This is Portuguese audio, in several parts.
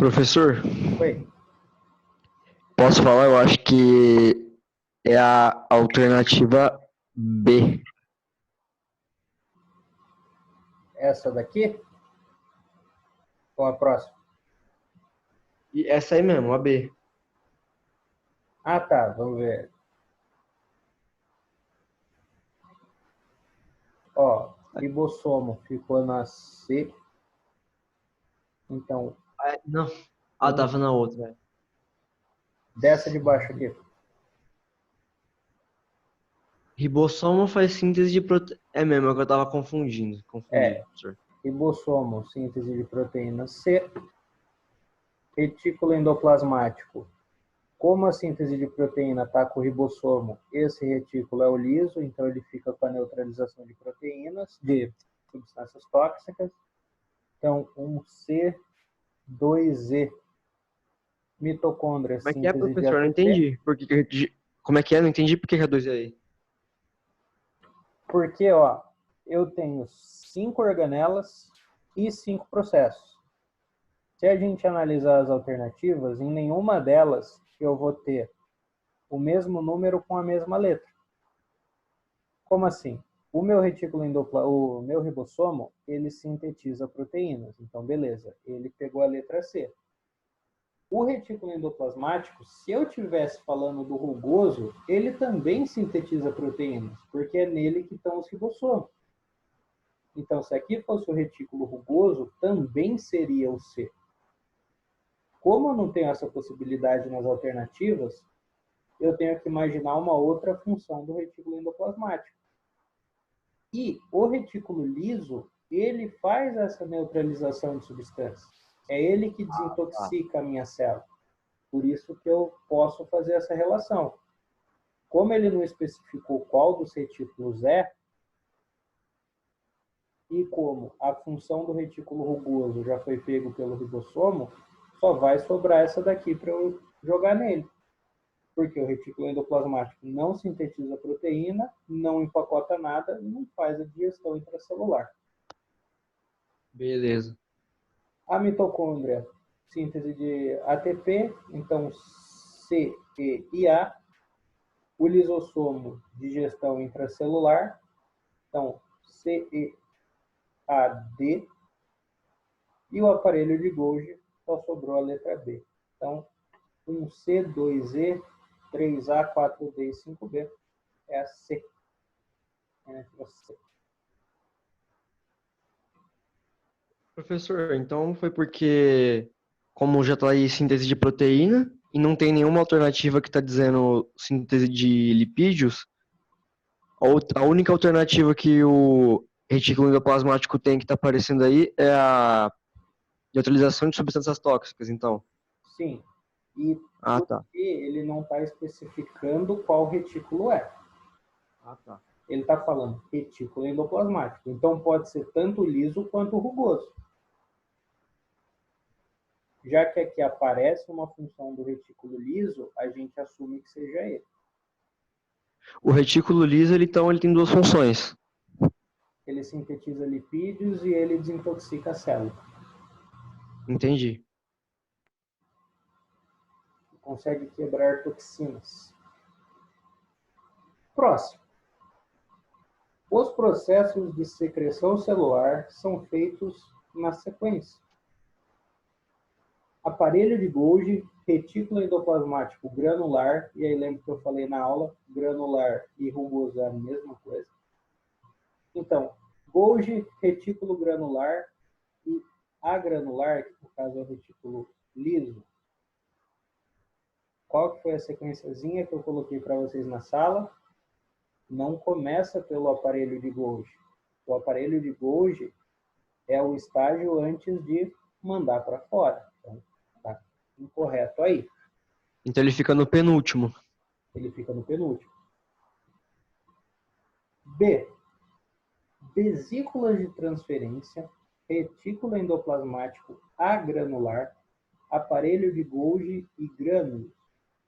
Professor, Oi, posso falar? Eu acho que é a alternativa B. essa daqui ou a próxima? E essa aí mesmo, a B. Ah, tá, vamos ver. Ó, ribossomo ficou na C, então Ah, não. Ah, um tava na outra. dessa de baixo aqui. Ribossomo faz síntese de proteína. É mesmo, é que eu tava confundindo. Confundi, É, professor. ribossomo, síntese de proteína C, retículo endoplasmático. Como a síntese de proteína está com o ribossomo, esse retículo é o liso, então ele fica com a neutralização de proteínas, de substâncias tóxicas. Então, um C, 2E, mitocôndria, Como é que é, síntese de professor? Não ATP. entendi. Como é que é? Não entendi por que é 2 aí. Porque, ó, eu tenho 5 organelas e 5 processos. Se a gente analisar as alternativas, em nenhuma delas eu vou ter o mesmo número com a mesma letra. Como assim? O meu retículo o meu ribossomo, ele sintetiza proteínas. Então, beleza, ele pegou a letra C. O retículo endoplasmático, se eu estivesse falando do rugoso, ele também sintetiza proteínas, porque é nele que estão os ribossomos. Então, se aqui fosse o retículo rugoso, também seria o C. Como eu não tenho essa possibilidade nas alternativas, eu tenho que imaginar uma outra função do retículo endoplasmático. E o retículo liso, ele faz essa neutralização de substâncias. É ele que Tá. desintoxica a minha célula. Por isso que eu posso fazer essa relação. Como ele não especificou qual dos retículos é, e como a função do retículo rugoso já foi pego pelo ribossomo, só vai sobrar essa daqui para eu jogar nele. Porque o retículo endoplasmático não sintetiza proteína, não empacota nada e não faz a digestão intracelular. Beleza. A mitocôndria, síntese de ATP, então C, E e A. O lisossomo, digestão intracelular, então C, E, A, D. E o aparelho de Golgi só sobrou a letra B. Então, 1C, 2E, 3A, 4D e 5B é a C. É a C. Professor, então foi porque, como já tá aí síntese de proteína, e não tem nenhuma alternativa que tá dizendo síntese de lipídios, a única alternativa que o retículo endoplasmático tem que está aparecendo aí é a neutralização de substâncias tóxicas, então. Sim. E Ah, porque tá. ele não está especificando qual retículo é. Ah, tá. Ele está falando retículo endoplasmático. Então pode ser tanto liso quanto rugoso. Já que aqui aparece uma função do retículo liso, a gente assume que seja ele. O retículo liso, ele tem duas funções. Ele sintetiza lipídios e ele desintoxica a célula. Entendi. Consegue quebrar toxinas. Próximo. Os processos de secreção celular são feitos na sequência. Aparelho de Golgi, retículo endoplasmático granular, e aí lembra que eu falei na aula, granular e rugoso é a mesma coisa. Então, Golgi, retículo granular e agranular, que no caso é o retículo liso. Qual que foi a sequenciazinha que eu coloquei para vocês na sala? Não começa pelo aparelho de Golgi. O aparelho de Golgi é o estágio antes de mandar para fora. Então, tá incorreto aí. Então ele fica no penúltimo. Ele fica no penúltimo. B. Vesículas de transferência, retículo endoplasmático agranular, aparelho de Golgi e grânulos.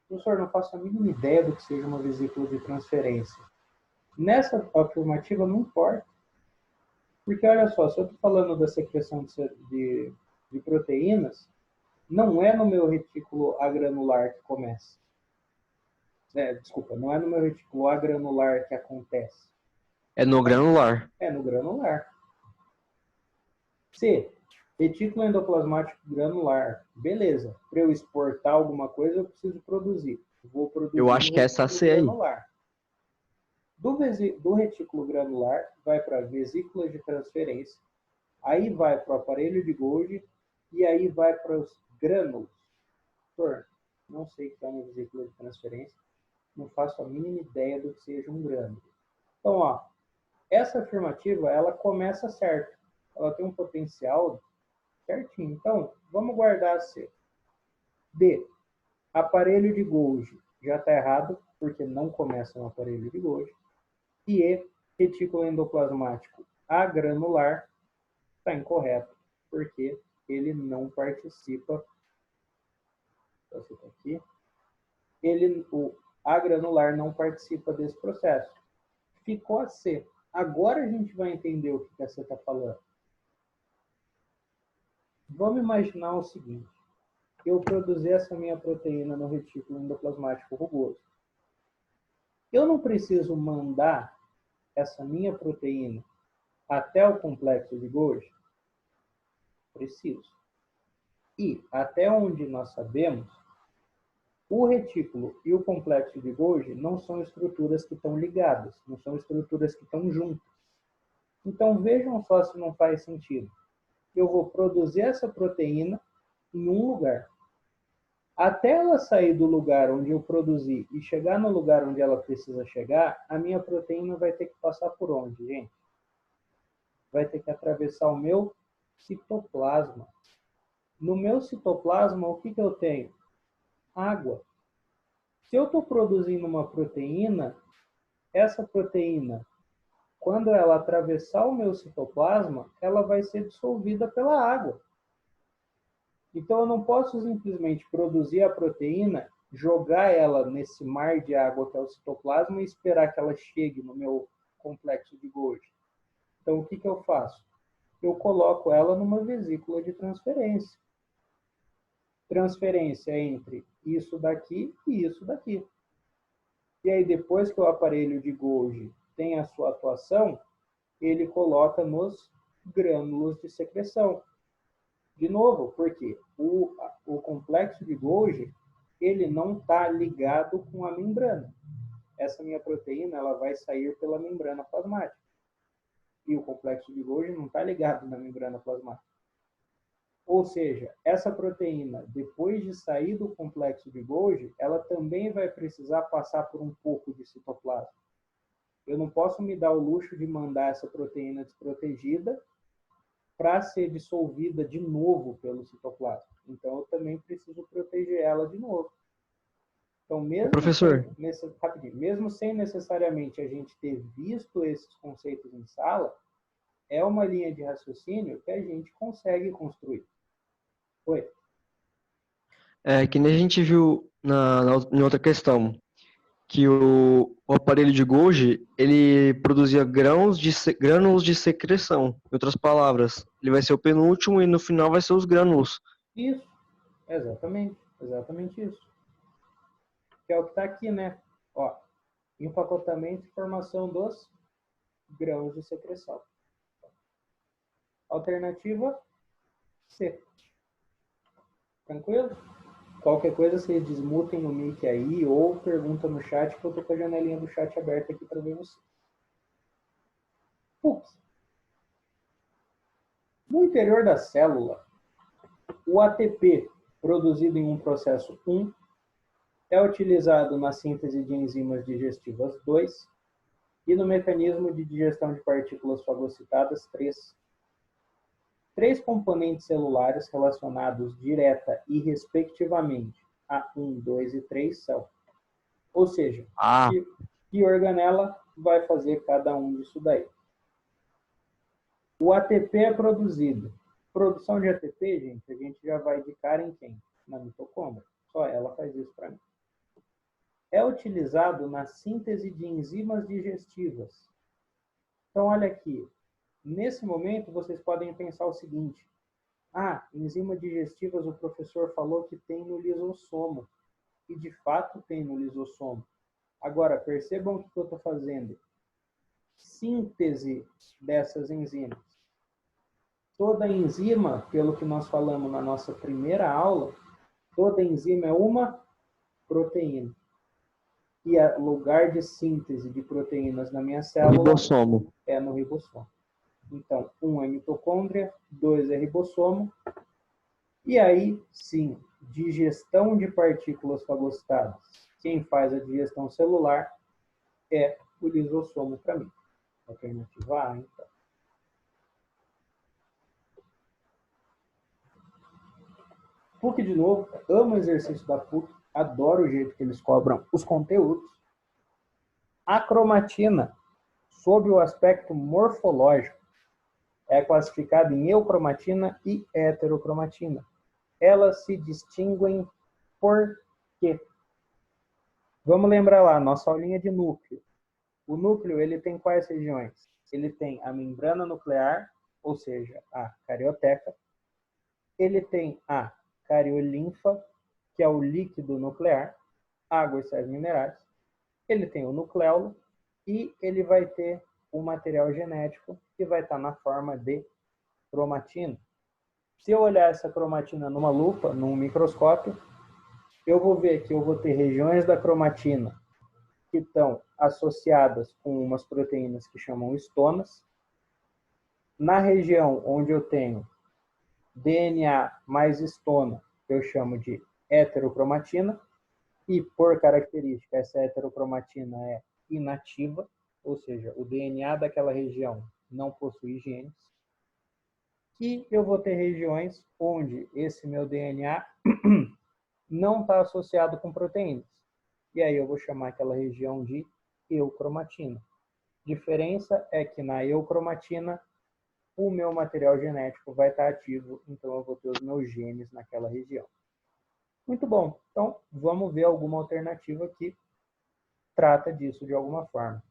Professor, não faço a mínima ideia do que seja uma vesícula de transferência. Nessa afirmativa não importa. Porque olha só, se eu estou falando da secreção de proteínas, não é no meu retículo agranular que começa. Desculpa, não é no meu retículo agranular que acontece. É no granular. É no granular. C. Retículo endoplasmático granular. Beleza. Para eu exportar alguma coisa, eu preciso produzir. Vou produzir Eu acho no que é essa retículo C aí. granular. Do retículo granular, vai para a vesícula de transferência. Aí vai para o aparelho de Golgi. E aí vai para os grânulos. Não sei o que é uma vesícula de transferência. Não faço a mínima ideia do que seja um grânulo. Então, ó, essa afirmativa, ela começa certo. Ela tem um potencial certinho. Então, vamos guardar C. D. Aparelho de Golgi. Já está errado, porque não começa no aparelho de Golgi. E E. Retículo endoplasmático agranular. Está incorreto, porque ele não participa. Aqui. O agranular não participa desse processo. Ficou a C. Agora a gente vai entender o que a C está falando. Vamos imaginar o seguinte. Eu produzi essa minha proteína no retículo endoplasmático rugoso. Eu não preciso mandar essa minha proteína até o complexo de Golgi? Preciso. E, até onde nós sabemos, o retículo e o complexo de Golgi não são estruturas que estão ligadas, não são estruturas que estão juntas. Então, vejam só se não faz sentido. Eu vou produzir essa proteína em um lugar. Até ela sair do lugar onde eu produzi e chegar no lugar onde ela precisa chegar, a minha proteína vai ter que passar por onde, gente? Vai ter que atravessar o meu citoplasma. No meu citoplasma, o que eu tenho? Água. Se eu estou produzindo uma proteína, essa proteína, quando ela atravessar o meu citoplasma, ela vai ser dissolvida pela água. Então, eu não posso simplesmente produzir a proteína, jogar ela nesse mar de água que é o citoplasma e esperar que ela chegue no meu complexo de Golgi. Então, o que eu faço? Eu coloco ela numa vesícula de transferência. Transferência entre isso daqui e isso daqui. E aí, depois que o aparelho de Golgi tem a sua atuação, ele coloca nos grânulos de secreção. De novo, porque o complexo de Golgi, ele não está ligado com a membrana. Essa minha proteína, ela vai sair pela membrana plasmática. E o complexo de Golgi não está ligado na membrana plasmática. Ou seja, essa proteína, depois de sair do complexo de Golgi, ela também vai precisar passar por um pouco de citoplasma. Eu não posso me dar o luxo de mandar essa proteína desprotegida para ser dissolvida de novo pelo citoplasma. Então, eu também preciso proteger ela de novo. Então, mesmo sem necessariamente a gente ter visto esses conceitos em sala, é uma linha de raciocínio que a gente consegue construir. Oi. Que nem a gente viu em outra questão, que o aparelho de Golgi, ele produzia grânulos de secreção. Em outras palavras, ele vai ser o penúltimo e no final vai ser os grânulos. Isso, exatamente isso. Que é o que está aqui, né? Ó, empacotamento e formação dos grãos de secreção. Alternativa C. Tranquilo? Qualquer coisa, vocês desmutem o mic aí ou pergunta no chat, que eu tô com a janelinha do chat aberta aqui para ver você. No interior da célula, o ATP, produzido em um processo 1, é utilizado na síntese de enzimas digestivas 2 e no mecanismo de digestão de partículas fagocitadas 3. Três componentes celulares relacionados direta e respectivamente a 1, 2 e 3 são. Ou seja, que organela vai fazer cada um disso daí. O ATP é produzido. Produção de ATP, gente, a gente já vai de cara em quem? Na mitocôndria. Só ela faz isso para mim. É utilizado na síntese de enzimas digestivas. Então, olha aqui. Nesse momento, vocês podem pensar o seguinte. Ah, enzimas digestivas o professor falou que tem no lisossomo. E de fato tem no lisossomo. Agora, percebam o que eu estou fazendo. Síntese dessas enzimas. Toda enzima, pelo que nós falamos na nossa primeira aula, toda enzima é uma proteína. E o lugar de síntese de proteínas na minha célula Ribossomo. é no ribossomo. Então, 1 é mitocôndria, 2 é ribossomo. E aí, sim, digestão de partículas fagocitadas. Quem faz a digestão celular é o lisossomo para mim. Alternativa A, então. PUC de novo, amo o exercício da PUC, adoro o jeito que eles cobram os conteúdos. A cromatina, sob o aspecto morfológico, é classificada em eucromatina e heterocromatina. Elas se distinguem por quê? Vamos lembrar lá, nossa aulinha de núcleo. O núcleo, ele tem quais regiões? Ele tem a membrana nuclear, ou seja, a carioteca. Ele tem a cariolinfa, que é o líquido nuclear, água e sais minerais. Ele tem o nucleolo e ele vai ter o material genético que vai estar na forma de cromatina. Se eu olhar essa cromatina numa lupa, num microscópio, eu vou ver que eu vou ter regiões da cromatina que estão associadas com umas proteínas que chamam estonas. Na região onde eu tenho DNA mais estona, eu chamo de heterocromatina, e por característica essa heterocromatina é inativa, ou seja, o DNA daquela região não possui genes. E eu vou ter regiões onde esse meu DNA não está associado com proteínas. E aí eu vou chamar aquela região de eucromatina. Diferença é que na eucromatina o meu material genético vai estar ativo, então eu vou ter os meus genes naquela região. Muito bom. Então, vamos ver alguma alternativa que trata disso de alguma forma.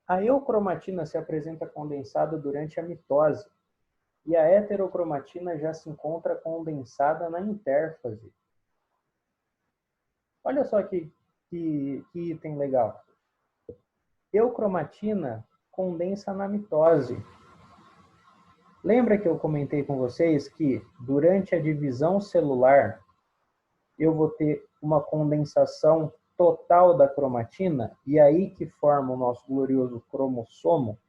A eucromatina se apresenta condensada durante a mitose e a heterocromatina já se encontra condensada na intérfase. Olha só que item legal. Eucromatina condensa na mitose. Lembra que eu comentei com vocês que durante a divisão celular eu vou ter uma condensação total da cromatina e aí que forma o nosso glorioso cromossomo?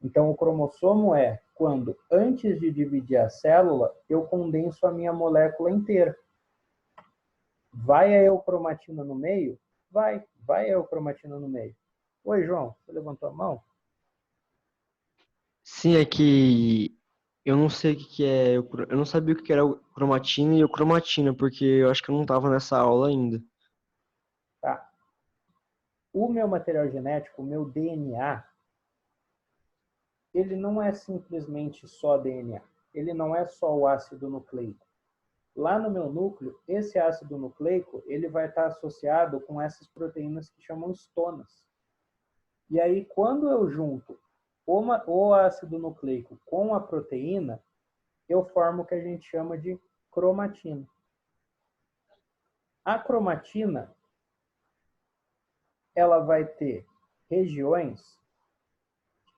Então, o cromossomo é quando, antes de dividir a célula, eu condenso a minha molécula inteira. Vai a eucromatina no meio? Vai a eucromatina no meio. Oi, João, você levantou a mão? Sim, é que eu não sei o que que é. Eu não sabia o que era o cromatina e o cromatina, porque eu acho que eu não estava nessa aula ainda. Tá. O meu material genético, o meu DNA, ele não é simplesmente só DNA. Ele não é só o ácido nucleico. Lá no meu núcleo, esse ácido nucleico ele vai estar associado com essas proteínas que chamam estonas. E aí, quando eu junto o ácido nucleico com a proteína, eu formo o que a gente chama de cromatina. A cromatina, ela vai ter regiões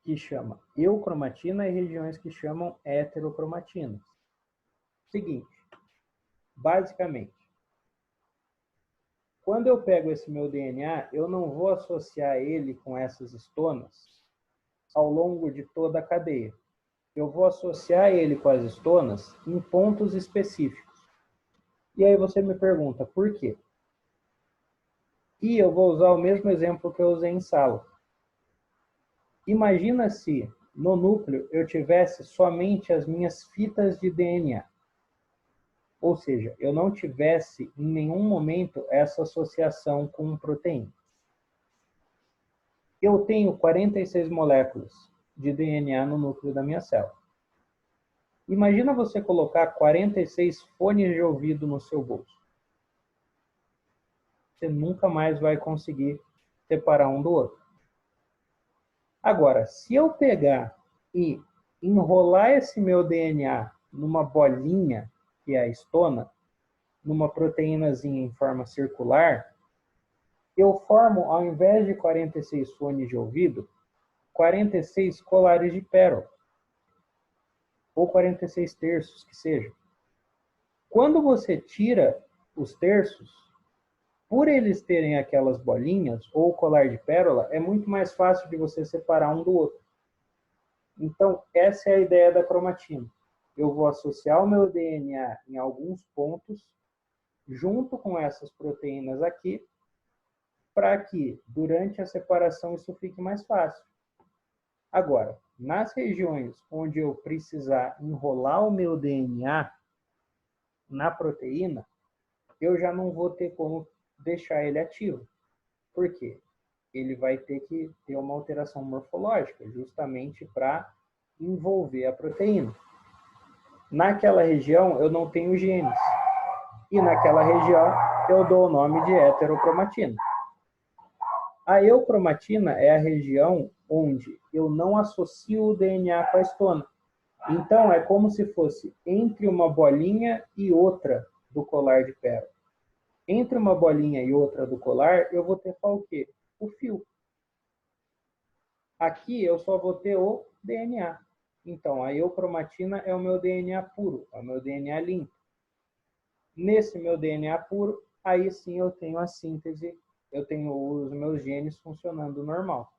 que chamam eucromatina e regiões que chamam heterocromatina. Seguinte, basicamente, quando eu pego esse meu DNA, eu não vou associar ele com essas estonas ao longo de toda a cadeia. Eu vou associar ele com as estonas em pontos específicos. E aí você me pergunta, por quê? E eu vou usar o mesmo exemplo que eu usei em sala. Imagina se no núcleo eu tivesse somente as minhas fitas de DNA. Ou seja, eu não tivesse em nenhum momento essa associação com proteína. Eu tenho 46 moléculas de DNA no núcleo da minha célula. Imagina você colocar 46 fones de ouvido no seu bolso. Você nunca mais vai conseguir separar um do outro. Agora, se eu pegar e enrolar esse meu DNA numa bolinha, que é a histona, numa proteínazinha em forma circular, eu formo, ao invés de 46 fones de ouvido, 46 colares de pérola, ou 46 terços, que seja. Quando você tira os terços, por eles terem aquelas bolinhas, ou colar de pérola, é muito mais fácil de você separar um do outro. Então, essa é a ideia da cromatina. Eu vou associar o meu DNA em alguns pontos, junto com essas proteínas aqui, para que, durante a separação, isso fique mais fácil. Agora, nas regiões onde eu precisar enrolar o meu DNA na proteína, eu já não vou ter como deixar ele ativo. Por quê? Ele vai ter que ter uma alteração morfológica, justamente para envolver a proteína. Naquela região, eu não tenho genes. E naquela região, eu dou o nome de heterocromatina. A eucromatina é a região onde eu não associo o DNA com a histona. Então, é como se fosse entre uma bolinha e outra do colar de pérola. Entre uma bolinha e outra do colar, eu vou ter só o quê? O fio. Aqui eu só vou ter o DNA. Então, a eucromatina é o meu DNA puro, é o meu DNA limpo. Nesse meu DNA puro, aí sim eu tenho a síntese, eu tenho os meus genes funcionando normal.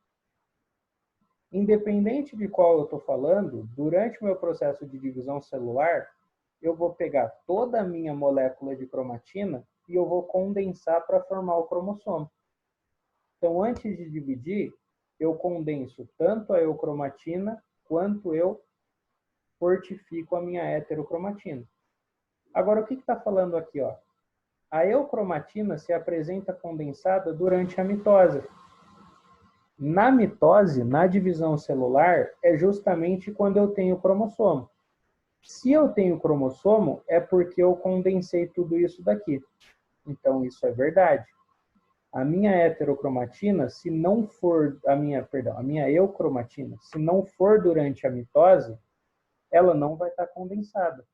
Independente de qual eu estou falando, durante o meu processo de divisão celular, eu vou pegar toda a minha molécula de cromatina e eu vou condensar para formar o cromossomo. Então, antes de dividir, eu condenso tanto a eucromatina quanto eu fortifico a minha heterocromatina. Agora, o que está falando aqui? Ó? A eucromatina se apresenta condensada durante a mitose. Na mitose, na divisão celular, é justamente quando eu tenho cromossomo. Se eu tenho cromossomo, é porque eu condensei tudo isso daqui. Então, isso é verdade. A minha heterocromatina, se não for a minha eucromatina, se não for durante a mitose, ela não vai estar condensada.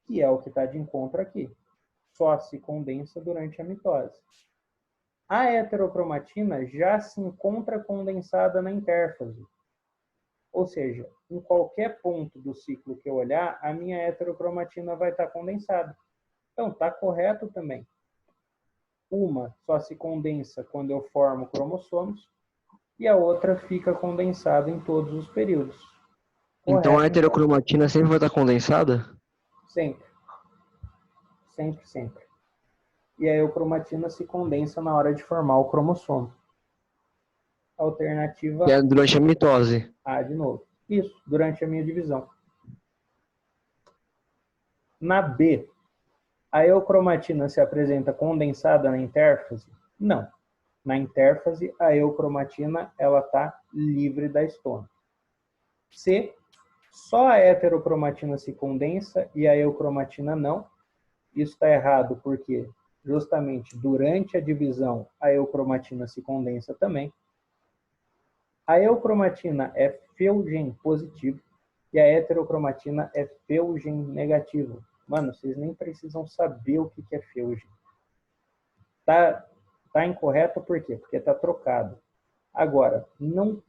Que é o que está de encontro aqui. Só se condensa durante a mitose. A heterocromatina já se encontra condensada na intérfase. Ou seja, em qualquer ponto do ciclo que eu olhar, a minha heterocromatina vai estar condensada. Então, está correto também. Uma só se condensa quando eu formo cromossomos e a outra fica condensada em todos os períodos. Então a Correto, então. heterocromatina sempre vai estar condensada? Sempre. Sempre, sempre. E a eucromatina se condensa na hora de formar o cromossomo. Alternativa Que é durante a mitose. A de novo. Isso, durante a minha divisão. Na B, a eucromatina se apresenta condensada na intérfase? Não. Na intérfase, a eucromatina está livre da histona. C, só a heterocromatina se condensa e a eucromatina não. Isso está errado porque justamente durante a divisão a eucromatina se condensa também. A eucromatina é Feulgen positivo e a heterocromatina é Feulgen negativo. Mano, vocês nem precisam saber o que é Feulgen. Tá incorreto por quê? Porque tá trocado. Agora, não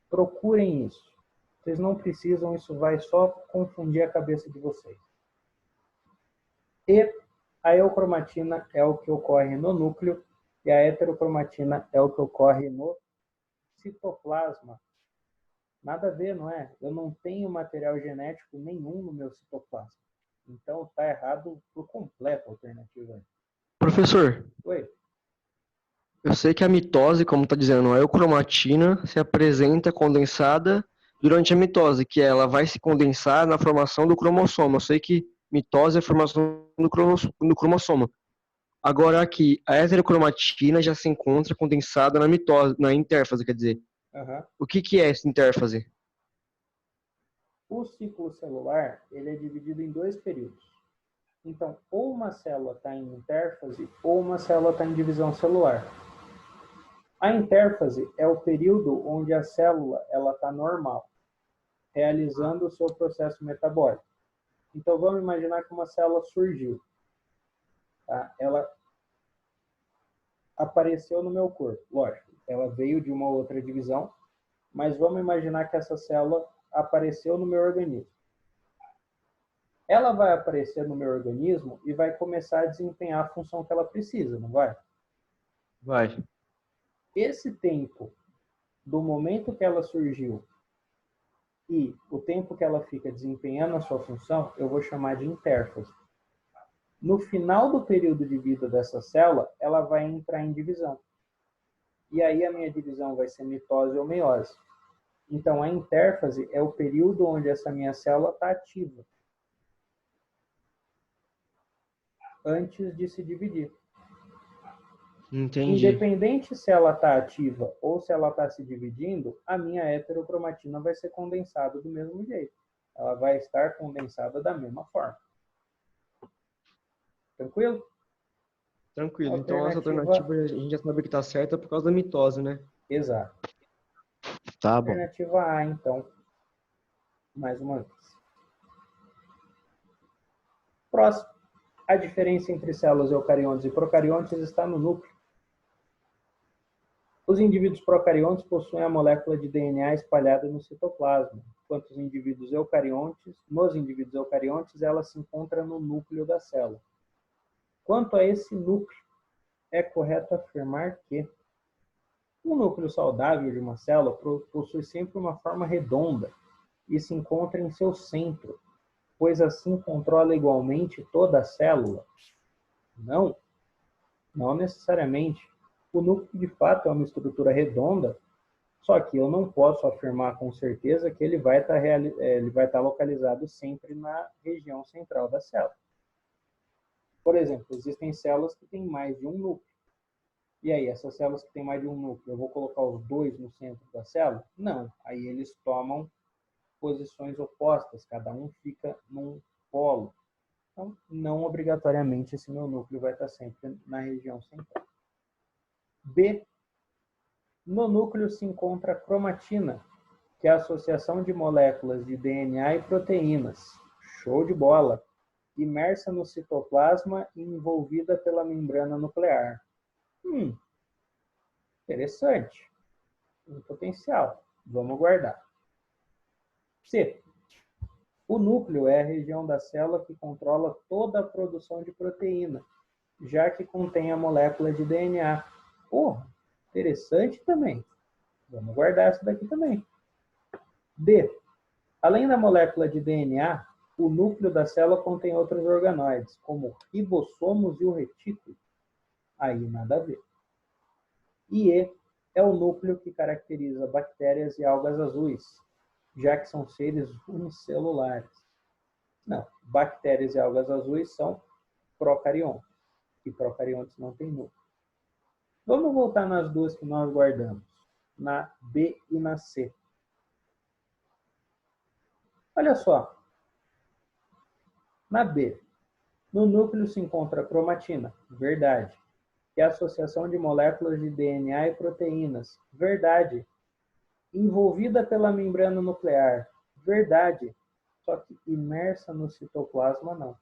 procurem isso. Vocês não precisam, isso vai só confundir a cabeça de vocês. E a eucromatina é o que ocorre no núcleo e a heterocromatina é o que ocorre no citoplasma. Nada a ver, não é? Eu não tenho material genético nenhum no meu citoplasma. Então tá errado por completo a alternativa. Professor, Oi? eu sei que a mitose, como está dizendo, a eucromatina se apresenta condensada durante a mitose, que ela vai se condensar na formação do cromossomo. Eu sei que mitose é a formação do cromossomo. Agora aqui, a heterocromatina já se encontra condensada na mitose, na intérfase, quer dizer. Uhum. O que é essa intérfase? O ciclo celular ele é dividido em dois períodos. Então, ou uma célula está em intérfase ou uma célula está em divisão celular. A intérfase é o período onde a célula está normal. realizando o seu processo metabólico. Então, vamos imaginar que uma célula surgiu. Tá? Ela apareceu no meu corpo, lógico. Ela veio de uma outra divisão, mas vamos imaginar que essa célula apareceu no meu organismo. Ela vai aparecer no meu organismo e vai começar a desempenhar a função que ela precisa, não vai? Vai. Esse tempo, do momento que ela surgiu e o tempo que ela fica desempenhando a sua função, eu vou chamar de intérfase. No final do período de vida dessa célula, ela vai entrar em divisão. E aí a minha divisão vai ser mitose ou meiose. Então, a intérfase é o período onde essa minha célula está ativa, antes de se dividir. Entendi. Independente se ela está ativa ou se ela está se dividindo, a minha heterocromatina vai ser condensada do mesmo jeito. Ela vai estar condensada da mesma forma. Tranquilo? Tranquilo. Então essa alternativa a gente já sabe que está certa por causa da mitose, né? Exato. Tá bom. Alternativa A, então, mais uma vez. Próximo. A diferença entre células eucariontes e procariontes está no núcleo. Os indivíduos procariontes possuem a molécula de DNA espalhada no citoplasma, enquanto nos indivíduos eucariontes, ela se encontra no núcleo da célula. Quanto a esse núcleo, é correto afirmar que o núcleo saudável de uma célula possui sempre uma forma redonda e se encontra em seu centro, pois assim controla igualmente toda a célula? Não, não necessariamente. O núcleo, de fato, é uma estrutura redonda, só que eu não posso afirmar com certeza que ele vai estar localizado sempre na região central da célula. Por exemplo, existem células que têm mais de um núcleo. E aí, essas células que têm mais de um núcleo, eu vou colocar os dois no centro da célula? Não. Aí eles tomam posições opostas, cada um fica num polo. Então, não obrigatoriamente esse meu núcleo vai estar sempre na região central. B. No núcleo se encontra a cromatina, que é a associação de moléculas de DNA e proteínas. Show de bola! Imersa no citoplasma e envolvida pela membrana nuclear. Interessante. Um potencial. Vamos guardar. C. O núcleo é a região da célula que controla toda a produção de proteína, já que contém a molécula de DNA. Porra, interessante também. Vamos guardar essa daqui também. D. Além da molécula de DNA, o núcleo da célula contém outros organoides, como ribossomos e o retículo. Aí nada a ver. E E é o núcleo que caracteriza bactérias e algas azuis, já que são seres unicelulares. Não, bactérias e algas azuis são procariontes, e procariontes não têm núcleo. Vamos voltar nas duas que nós guardamos, na B e na C. Olha só, na B, no núcleo se encontra a cromatina, verdade, que é a associação de moléculas de DNA e proteínas, verdade, envolvida pela membrana nuclear, verdade, só que imersa no citoplasma, não.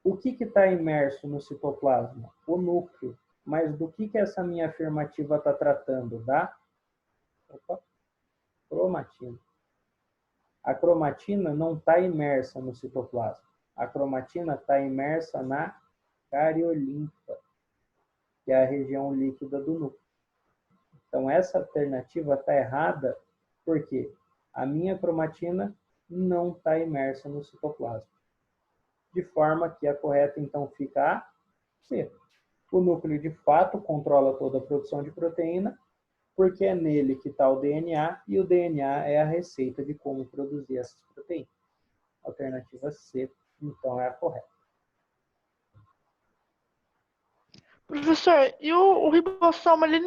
O que está imerso no citoplasma? O núcleo. Mas do que essa minha afirmativa está tratando? Da cromatina. A cromatina não está imersa no citoplasma. A cromatina está imersa na cariolinfa, que é a região líquida do núcleo. Então, essa alternativa está errada porque a minha cromatina não está imersa no citoplasma. De forma que a correta, então, fica a C. O núcleo, de fato, controla toda a produção de proteína, porque é nele que está o DNA, e o DNA é a receita de como produzir essas proteínas. Alternativa C, então, é a correta. Professor, e o ribossomo, ele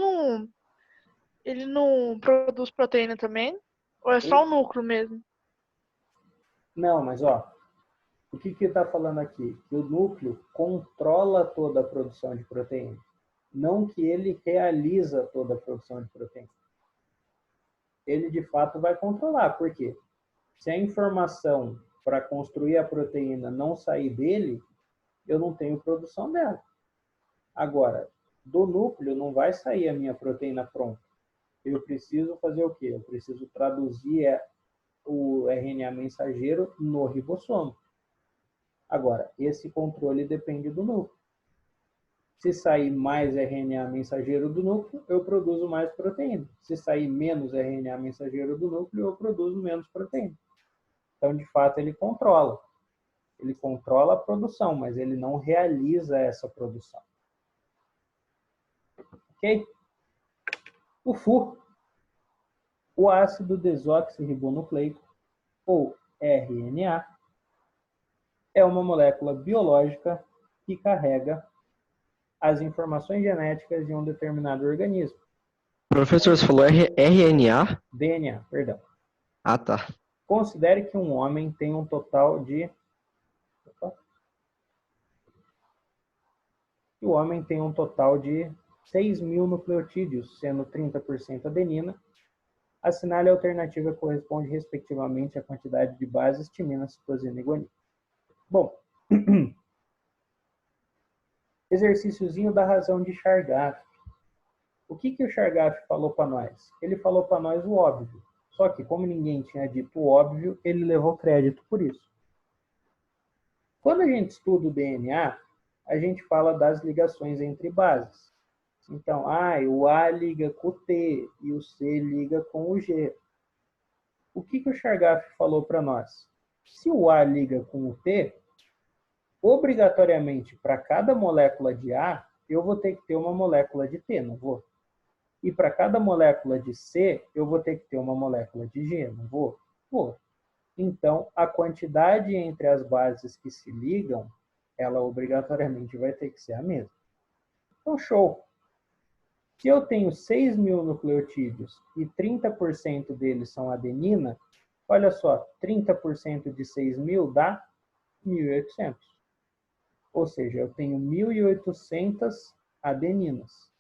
não produz proteína também? Ou é só o núcleo mesmo? Não, mas ó, o que está falando aqui? Que o núcleo controla toda a produção de proteína, não que ele realiza toda a produção de proteína. ele de fato vai controlar. Por quê? Se a informação para construir a proteína não sair dele, eu não tenho produção dela. Agora, do núcleo não vai sair a minha proteína pronta. Eu preciso fazer o quê? Eu preciso traduzir o RNA mensageiro no ribossomo. Agora, esse controle depende do núcleo. Se sair mais RNA mensageiro do núcleo, eu produzo mais proteína. Se sair menos RNA mensageiro do núcleo, eu produzo menos proteína. Então, de fato, ele controla. Ele controla a produção, mas ele não realiza essa produção. Ok? O FU, o ácido desoxirribonucleico, ou RNA, é uma molécula biológica que carrega as informações genéticas de um determinado organismo. Professor, você falou RNA? DNA, perdão. Ah, tá. Considere que um homem tem um total de... O homem tem um total de 6.000 nucleotídeos, sendo 30% adenina. Assinale a alternativa que corresponde respectivamente à quantidade de bases timina, citosina e guanina. Bom, exercíciozinho da razão de Chargaff. O que o Chargaff falou para nós? Ele falou para nós o óbvio. Só que, como ninguém tinha dito o óbvio, ele levou crédito por isso. Quando a gente estuda o DNA, a gente fala das ligações entre bases. Então, o A liga com o T e o C liga com o G. O que o Chargaff falou para nós? Se o A liga com o T, obrigatoriamente, para cada molécula de A, eu vou ter que ter uma molécula de T, não vou? E para cada molécula de C, eu vou ter que ter uma molécula de G, não vou? Vou. Então, a quantidade entre as bases que se ligam, ela obrigatoriamente vai ter que ser a mesma. Então, show! Se eu tenho 6.000 nucleotídeos e 30% deles são adenina, olha só, 30% de 6.000 dá 1.800. Ou seja, eu tenho 1.800 adeninas.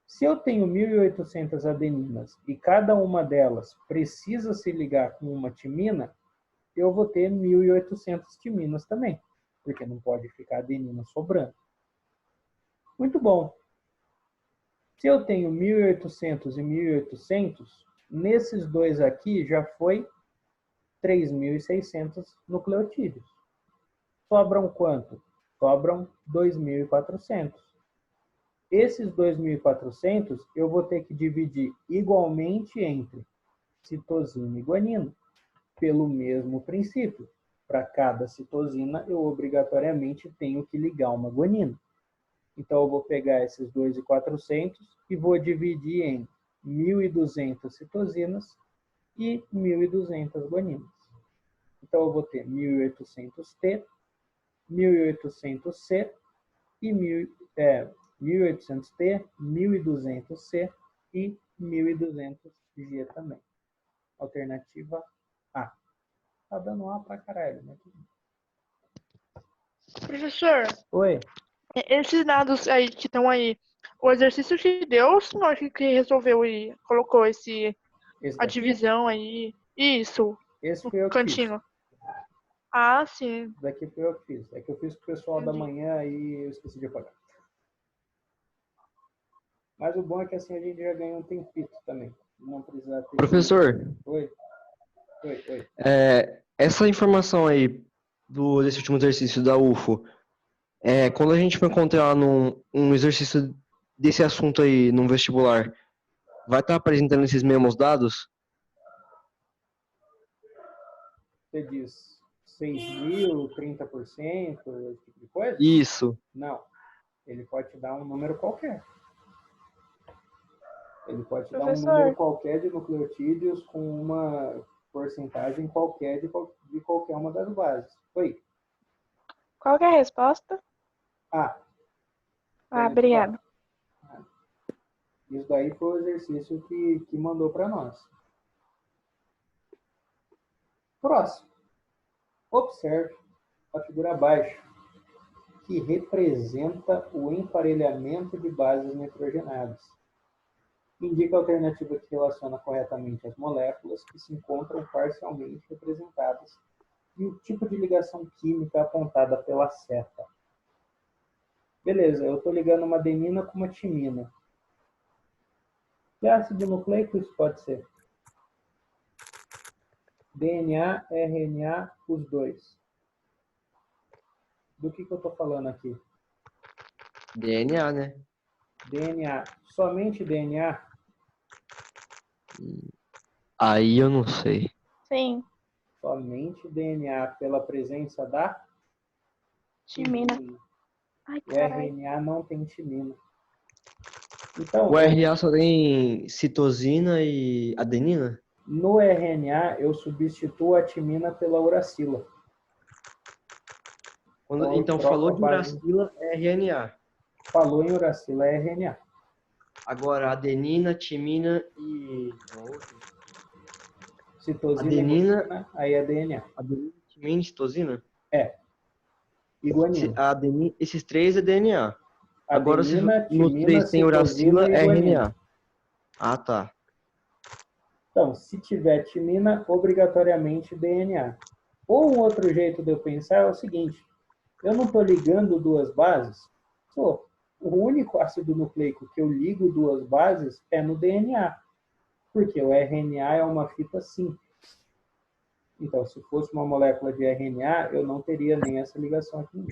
Se eu tenho 1.800 adeninas e cada uma delas precisa se ligar com uma timina, eu vou ter 1.800 timinas também, porque não pode ficar adenina sobrando. Muito bom. Se eu tenho 1.800 e 1.800, nesses dois aqui já foi 3.600 nucleotídeos. Sobram quanto? Sobram 2.400. Esses 2.400 eu vou ter que dividir igualmente entre citosina e guanina, pelo mesmo princípio. Para cada citosina, eu obrigatoriamente tenho que ligar uma guanina. Então, eu vou pegar esses 2.400 e vou dividir em 1.200 citosinas e 1.200 guaninas. Então, eu vou ter 1.800T, 1.800C e 1.800T, 1.200C e 1.200G também. Alternativa A. Tá dando A pra caralho, né? Professor, Oi. esses dados aí que estão aí, o exercício que deu, ou o senhor que resolveu e colocou a divisão aí? Isso, Esse no foi eu que cantinho. fiz. Ah, sim. Esse daqui foi eu que fiz. É que eu fiz com o pessoal da manhã e eu esqueci de apagar. Mas o bom é que assim a gente já ganha um tempito também. Não precisa ter... Professor, Oi. essa informação aí desse último exercício da UFO, quando a gente for encontrar um exercício desse assunto aí num vestibular, vai estar apresentando esses mesmos dados? Você diz 6.000, 30%, esse tipo de coisa? Isso. Não. Ele pode te dar um número qualquer. Ele pode te dar um número qualquer de nucleotídeos com uma porcentagem qualquer de qualquer uma das bases. Oi. Qual que é a resposta? A. Obrigada. Isso daí foi o exercício que mandou para nós. Próximo. Observe a figura abaixo, que representa o emparelhamento de bases nitrogenadas. Indica a alternativa que relaciona corretamente as moléculas que se encontram parcialmente representadas e o tipo de ligação química apontada pela seta. Beleza, eu estou ligando uma adenina com uma timina. Que ácido nucleico isso pode ser? DNA, RNA, os dois. Do que eu estou falando aqui? DNA, né? DNA. Somente DNA? Aí eu não sei. Sim. Somente DNA pela presença da Timina. Ai, O caralho. RNA não tem timina. Então, O RNA só tem citosina e adenina? no RNA, eu substituo a timina pela uracila. Então, eu Então troco falou a de base. uracila, é RNA. Falou em uracila, é RNA. Agora, adenina, timina e... Citosina e Adenina, guanina, aí é DNA. adenina, timina e citosina? É. E guanina. Esses três é DNA. Agora, se Adenina, nos timina, três tem uracila, citosina e é guanina. RNA. Ah, tá. Então, se tiver timina, obrigatoriamente DNA. Ou um outro jeito de eu pensar é o seguinte: eu não estou ligando duas bases. Pô, o único ácido nucleico que eu ligo duas bases é no DNA, porque o RNA é uma fita simples. Então, se fosse uma molécula de RNA, eu não teria nem essa ligação aqui.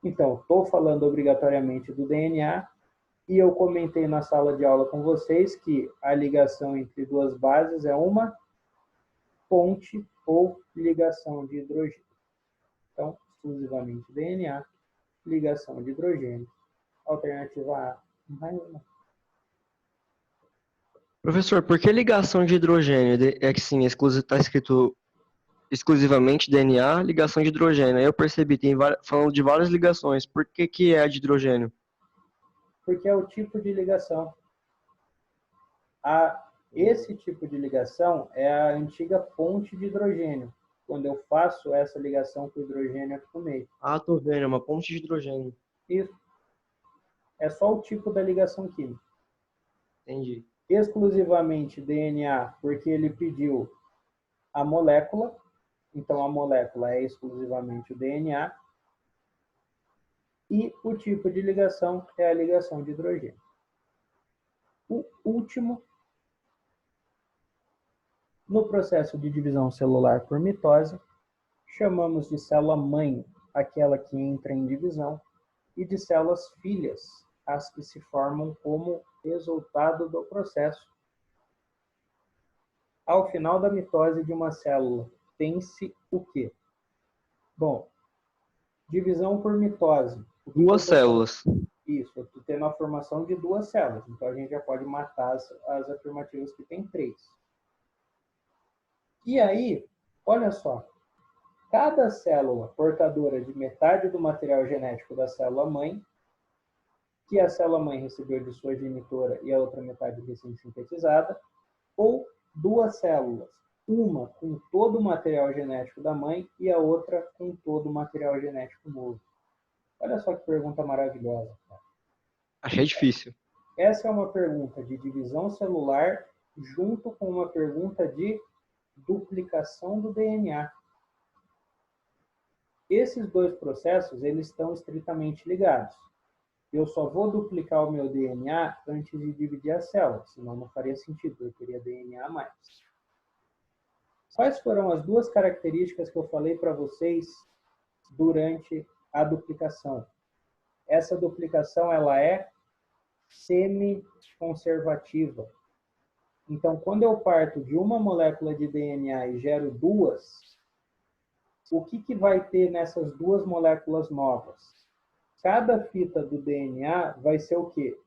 Então, estou falando obrigatoriamente do DNA, e eu comentei na sala de aula com vocês que a ligação entre duas bases é uma ponte ou ligação de hidrogênio. Então, exclusivamente DNA, ligação de hidrogênio. Alternativa A, mais uma. Professor, por que ligação de hidrogênio? É que sim, está escrito exclusivamente DNA, ligação de hidrogênio. Aí eu percebi, falando de várias ligações. Por que é a de hidrogênio? Porque é o tipo de ligação. Esse tipo de ligação é a antiga ponte de hidrogênio, quando eu faço essa ligação com o hidrogênio aqui no meio. Ah, tô vendo, é uma ponte de hidrogênio. Isso. É só o tipo da ligação química. Entendi. Exclusivamente DNA, porque ele pediu a molécula, então a molécula é exclusivamente o DNA, e o tipo de ligação é a ligação de hidrogênio. O último, no processo de divisão celular por mitose, chamamos de célula-mãe aquela que entra em divisão, e de células filhas, as que se formam como resultado do processo. Ao final da mitose de uma célula, tem-se o quê? Bom, divisão por mitose. Duas células. Isso, eu estou tendo a formação de duas células, então a gente já pode matar as afirmativas que tem 3. E aí, olha só, cada célula portadora de metade do material genético da célula-mãe, que a célula-mãe recebeu de sua genitora e a outra metade recém-sintetizada, ou duas células, uma com todo o material genético da mãe e a outra com todo o material genético novo. Olha só que pergunta maravilhosa, cara. Achei difícil. Essa é uma pergunta de divisão celular junto com uma pergunta de duplicação do DNA. Esses dois processos, eles estão estritamente ligados. Eu só vou duplicar o meu DNA antes de dividir a célula, senão não faria sentido, eu teria DNA a mais. Quais foram as duas características que eu falei para vocês durante a duplicação? Essa duplicação, ela é semi-conservativa. Então, quando eu parto de uma molécula de DNA e gero duas, o que vai ter nessas duas moléculas novas? Cada fita do DNA vai ser o quê?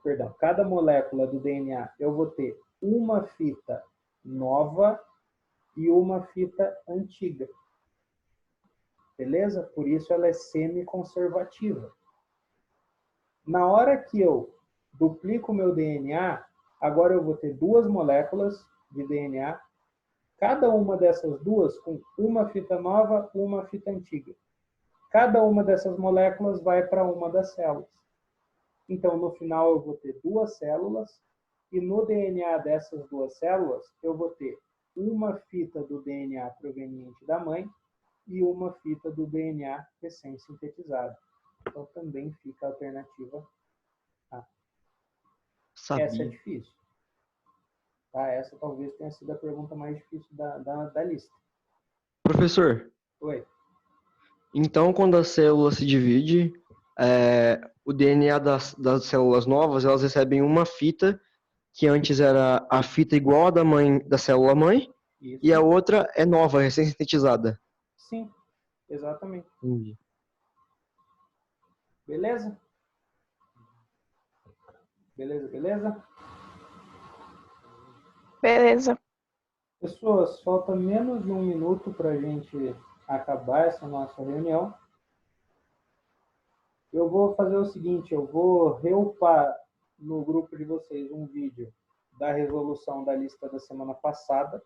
Perdão, cada molécula do DNA eu vou ter uma fita nova e uma fita antiga. Beleza? Por isso ela é semi-conservativa. Na hora que eu duplico o meu DNA, agora eu vou ter duas moléculas de DNA, cada uma dessas duas com uma fita nova, uma fita antiga. Cada uma dessas moléculas vai para uma das células. Então, no final, eu vou ter 2 células, e no DNA dessas 2 células, eu vou ter uma fita do DNA proveniente da mãe e uma fita do DNA recém-sintetizado. Então, também fica a alternativa A. Sabia. Essa é difícil. Tá? Essa talvez tenha sido a pergunta mais difícil da lista. Professor, Oi. então quando a célula se divide, o DNA das células novas, elas recebem uma fita, que antes era a fita igual a da célula mãe, Isso. e a outra é nova, recém-sintetizada. Sim, exatamente. Entendi. Beleza? Beleza, beleza? Beleza. Pessoas, falta menos de 1 minuto para a gente acabar essa nossa reunião. Eu vou fazer o seguinte, eu vou reupar no grupo de vocês um vídeo da resolução da lista da semana passada.